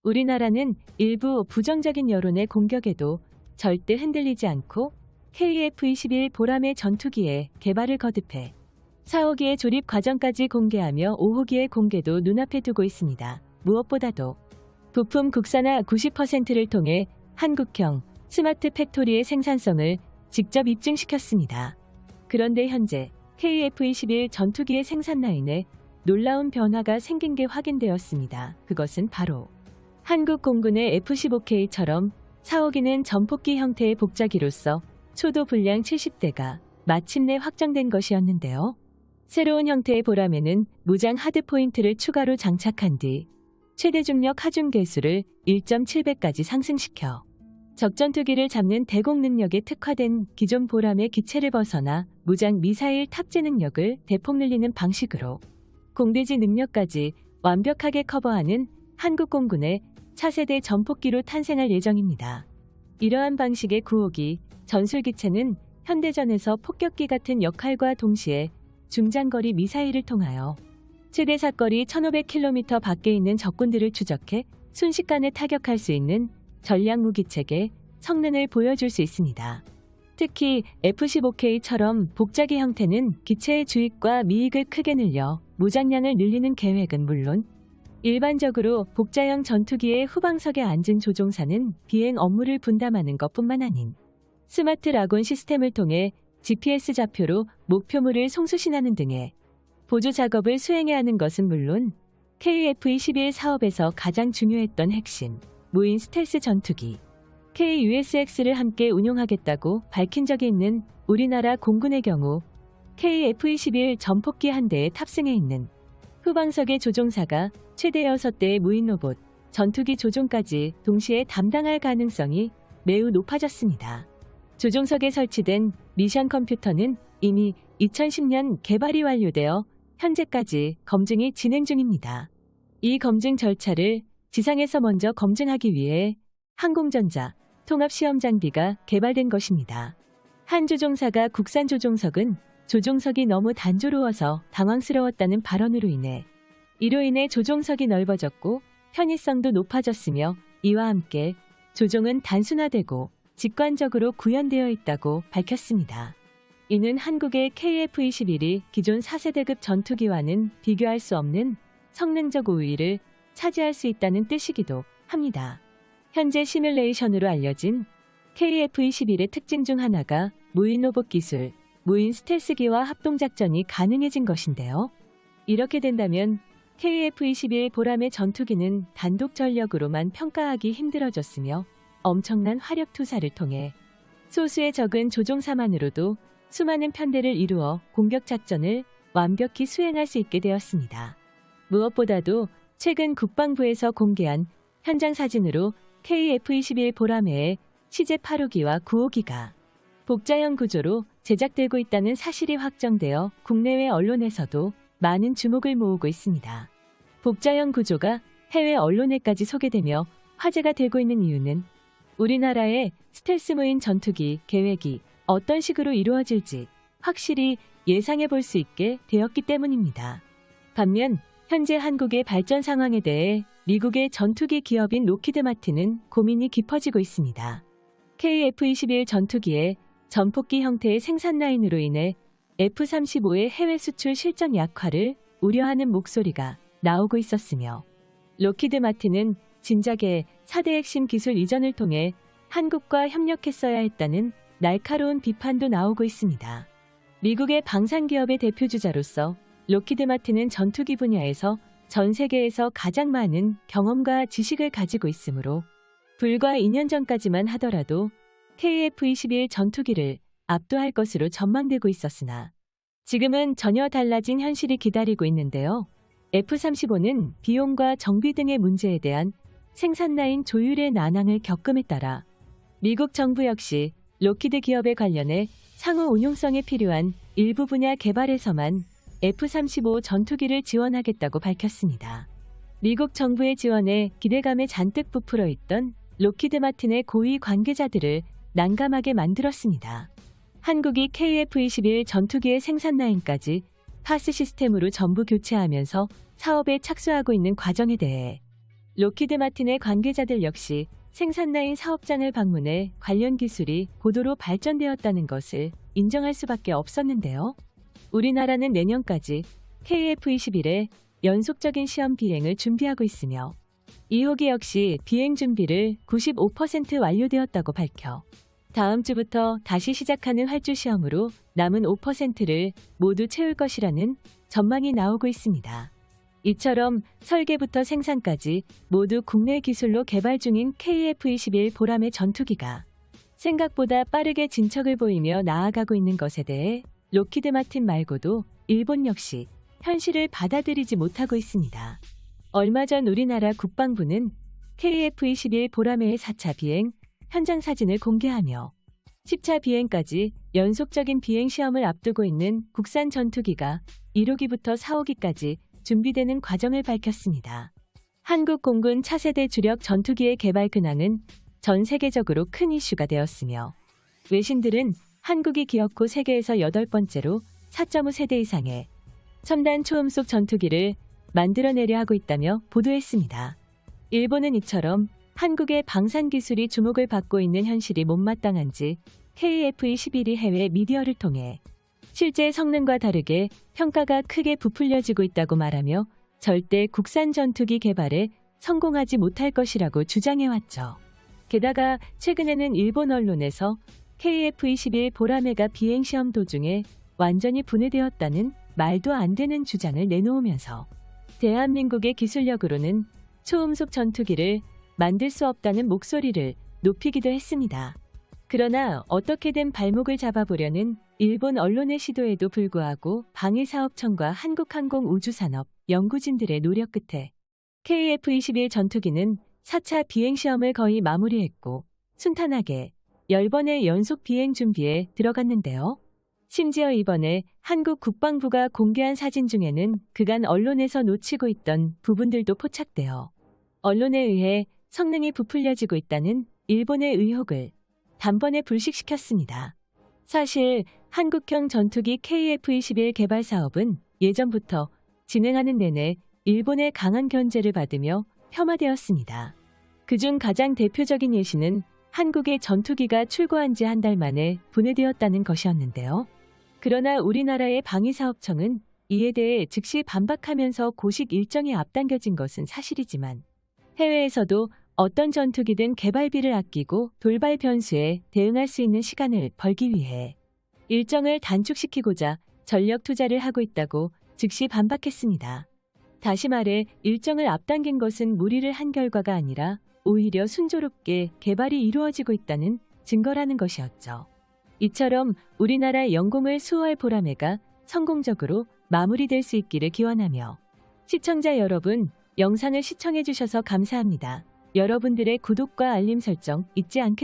우리나라는 일부 부정적인 여론의 공격에도 절대 흔들리지 않고 KF-21 보람의 전투기의 개발을 거듭해 4호기의 조립 과정까지 공개하며 5호기의 공개도 눈앞에 두고 있습니다. 무엇보다도 부품 국산화 90%를 통해 한국형 스마트 팩토리의 생산성을 직접 입증시켰습니다. 그런데 현재 KF-21 전투기의 생산 라인에 놀라운 변화가 생긴 게 확인되었습니다. 그것은 바로 한국 공군의 F-15K처럼 4호기는 전폭기 형태의 복자기로서 초도 분량 70대가 마침내 확정된 것이었는데요. 새로운 형태의 보람에는 무장 하드포인트를 추가로 장착한 뒤 최대 중력 하중 계수를 1.7배까지 상승시켜 적전투기를 잡는 대공 능력에 특화된 기존 보람의 기체를 벗어나 무장 미사일 탑재 능력을 대폭 늘리는 방식으로 공대지 능력까지 완벽하게 커버하는 한국 공군의 차세대 전폭기로 탄생할 예정입니다. 이러한 방식의 9호기 전술기체는 현대전에서 폭격기 같은 역할과 동시에 중장거리 미사일을 통하여 최대 사거리 1500km 밖에 있는 적군들을 추적해 순식간에 타격할 수 있는 전략무기체계 성능을 보여줄 수 있습니다. 특히 F-15K처럼 복자기 형태는 기체의 주익과 미익을 크게 늘려 무장량을 늘리는 계획은 물론 일반적으로 복자형 전투기의 후방석에 앉은 조종사는 비행 업무를 분담하는 것뿐만 아닌 스마트 라곤 시스템을 통해 GPS 좌표로 목표물을 송수신하는 등의 보조 작업을 수행해야 하는 것은 물론 KF-21 사업에서 가장 중요했던 핵심 무인 스텔스 전투기 KUSX를 함께 운용하겠다고 밝힌 적이 있는 우리나라 공군의 경우 KF-21 전폭기 한 대에 탑승해 있는 후방석의 조종사가 최대 6대의 무인 로봇, 전투기 조종까지 동시에 담당할 가능성이 매우 높아졌습니다. 조종석에 설치된 미션 컴퓨터는 이미 2010년 개발이 완료되어 현재까지 검증이 진행 중입니다. 이 검증 절차를 지상에서 먼저 검증하기 위해 항공전자 통합시험 장비가 개발된 것입니다. 한 조종사가 국산 조종석은 조종석이 너무 단조로워서 당황스러웠다는 발언으로 인해 이로 인해 조종석이 넓어졌고 편의성도 높아졌으며 이와 함께 조종은 단순화되고 직관적으로 구현되어 있다고 밝혔습니다. 이는 한국의 KF-21이 기존 4세대급 전투기와는 비교할 수 없는 성능적 우위를 차지할 수 있다는 뜻이기도 합니다. 현재 시뮬레이션으로 알려진 KF-21의 특징 중 하나가 무인 로봇 기술, 무인 스텔스기와 합동작전이 가능해진 것인데요. 이렇게 된다면 KF-21 보람의 전투기는 단독 전력으로만 평가하기 힘들어졌으며 엄청난 화력 투사를 통해 소수의 적은 조종사만으로도 수많은 편대를 이루어 공격 작전을 완벽히 수행할 수 있게 되었습니다. 무엇보다도 최근 국방부에서 공개한 현장 사진으로 KF-21 보람의 시제 8호기와 9호기가 복자형 구조로 제작되고 있다는 사실이 확정되어 국내외 언론에서도 많은 주목을 모으고 있습니다. 복자형 구조가 해외 언론에까지 소개되며 화제가 되고 있는 이유는 우리나라의 스텔스 무인 전투기 계획이 어떤 식으로 이루어질지 확실히 예상해 볼 수 있게 되었기 때문입니다. 반면 현재 한국의 발전 상황에 대해 미국의 전투기 기업인 로키드 마틴은 고민이 깊어지고 있습니다. KF-21 전투기의 전폭기 형태의 생산 라인으로 인해 F-35의 해외 수출 실적 약화를 우려하는 목소리가 나오고 있었으며 로키드 마틴은 진작에 4대 핵심 기술 이전을 통해 한국과 협력했어야 했다는 날카로운 비판도 나오고 있습니다. 미국의 방산기업의 대표주자로서 로키드 마틴은 전투기 분야에서 전 세계에서 가장 많은 경험과 지식을 가지고 있으므로 불과 2년 전까지만 하더라도 KF-21 전투기를 압도할 것으로 전망되고 있었으나 지금은 전혀 달라진 현실이 기다리고 있는데요. F-35는 비용과 정비 등의 문제에 대한 생산 라인 조율의 난항을 겪음에 따라 미국 정부 역시 로키드 기업에 관련해 상호 운용성에 필요한 일부 분야 개발에서만 F-35 전투기를 지원하겠다고 밝혔습니다. 미국 정부의 지원에 기대감에 잔뜩 부풀어 있던 로키드 마틴의 고위 관계자들을 난감하게 만들었습니다. 한국이 KF-21 전투기의 생산 라인까지 파스 시스템으로 전부 교체하면서 사업에 착수하고 있는 과정에 대해 록히드 마틴의 관계자들 역시 생산라인 사업장을 방문해 관련 기술이 고도로 발전되었다는 것을 인정할 수밖에 없었는데요. 우리나라는 내년까지 KF-21의 연속적인 시험 비행을 준비하고 있으며 2호기 역시 비행 준비를 95% 완료되었다고 밝혀 다음 주부터 다시 시작하는 활주 시험으로 남은 5%를 모두 채울 것이라는 전망이 나오고 있습니다. 이처럼 설계부터 생산까지 모두 국내 기술로 개발 중인 KF-21 보람의 전투기가 생각보다 빠르게 진척을 보이며 나아가고 있는 것에 대해 록히드 마틴 말고도 일본 역시 현실을 받아들이지 못하고 있습니다. 얼마 전 우리나라 국방부는 KF-21 보람의 4차 비행 현장 사진을 공개하며 10차 비행까지 연속적인 비행 시험을 앞두고 있는 국산 전투기가 1호기부터 4호기까지 준비되는 과정을 밝혔습니다. 한국 공군 차세대 주력 전투기의 개발 근황은 전 세계적으로 큰 이슈가 되었으며 외신들은 한국이 기어코 세계에서 8번째로 4.5세대 이상의 첨단 초음속 전투기를 만들어내려 하고 있다며 보도했습니다. 일본은 이처럼 한국의 방산 기술이 주목을 받고 있는 현실이 못마땅한지 KF-21이 해외 미디어를 통해 실제 성능과 다르게 평가가 크게 부풀려지고 있다고 말하며 절대 국산 전투기 개발에 성공하지 못할 것이라고 주장해왔죠. 게다가 최근에는 일본 언론에서 KF-21 보라매가 비행시험 도중에 완전히 분해되었다는 말도 안 되는 주장을 내놓으면서 대한민국의 기술력으로는 초음속 전투기를 만들 수 없다는 목소리를 높이기도 했습니다. 그러나 어떻게든 발목을 잡아보려는 일본 언론의 시도에도 불구하고 방위사업청과 한국항공우주산업 연구진들의 노력 끝에 KF-21 전투기는 4차 비행시험을 거의 마무리했고 순탄하게 10번의 연속 비행 준비에 들어갔는데요. 심지어 이번에 한국 국방부가 공개한 사진 중에는 그간 언론에서 놓치고 있던 부분들도 포착되어 언론에 의해 성능이 부풀려지고 있다는 일본의 의혹을 단번에 불식시켰습니다. 사실 한국형 전투기 KF-21 개발 사업은 예전부터 진행하는 내내 일본의 강한 견제를 받으며 폄하되었습니다. 그중 가장 대표적인 예시는 한국의 전투기가 출고한 지 한 달 만에 분해되었다는 것이었는데요. 그러나 우리나라의 방위사업청은 이에 대해 즉시 반박하면서 고식 일정이 앞당겨진 것은 사실이지만 해외에서도 어떤 전투기든 개발비를 아끼고 돌발 변수에 대응할 수 있는 시간을 벌기 위해 일정을 단축시키고자 전력 투자를 하고 있다고 즉시 반박했습니다. 다시 말해 일정을 앞당긴 것은 무리를 한 결과가 아니라 오히려 순조롭게 개발이 이루어지고 있다는 증거라는 것이었죠. 이처럼 우리나라 영공을 수호할 보라매가 성공적으로 마무리될 수 있기를 기원하며 시청자 여러분, 영상을 시청해주셔서 감사합니다. 여러분들의 구독과 알림 설정 잊지 않겠습니다.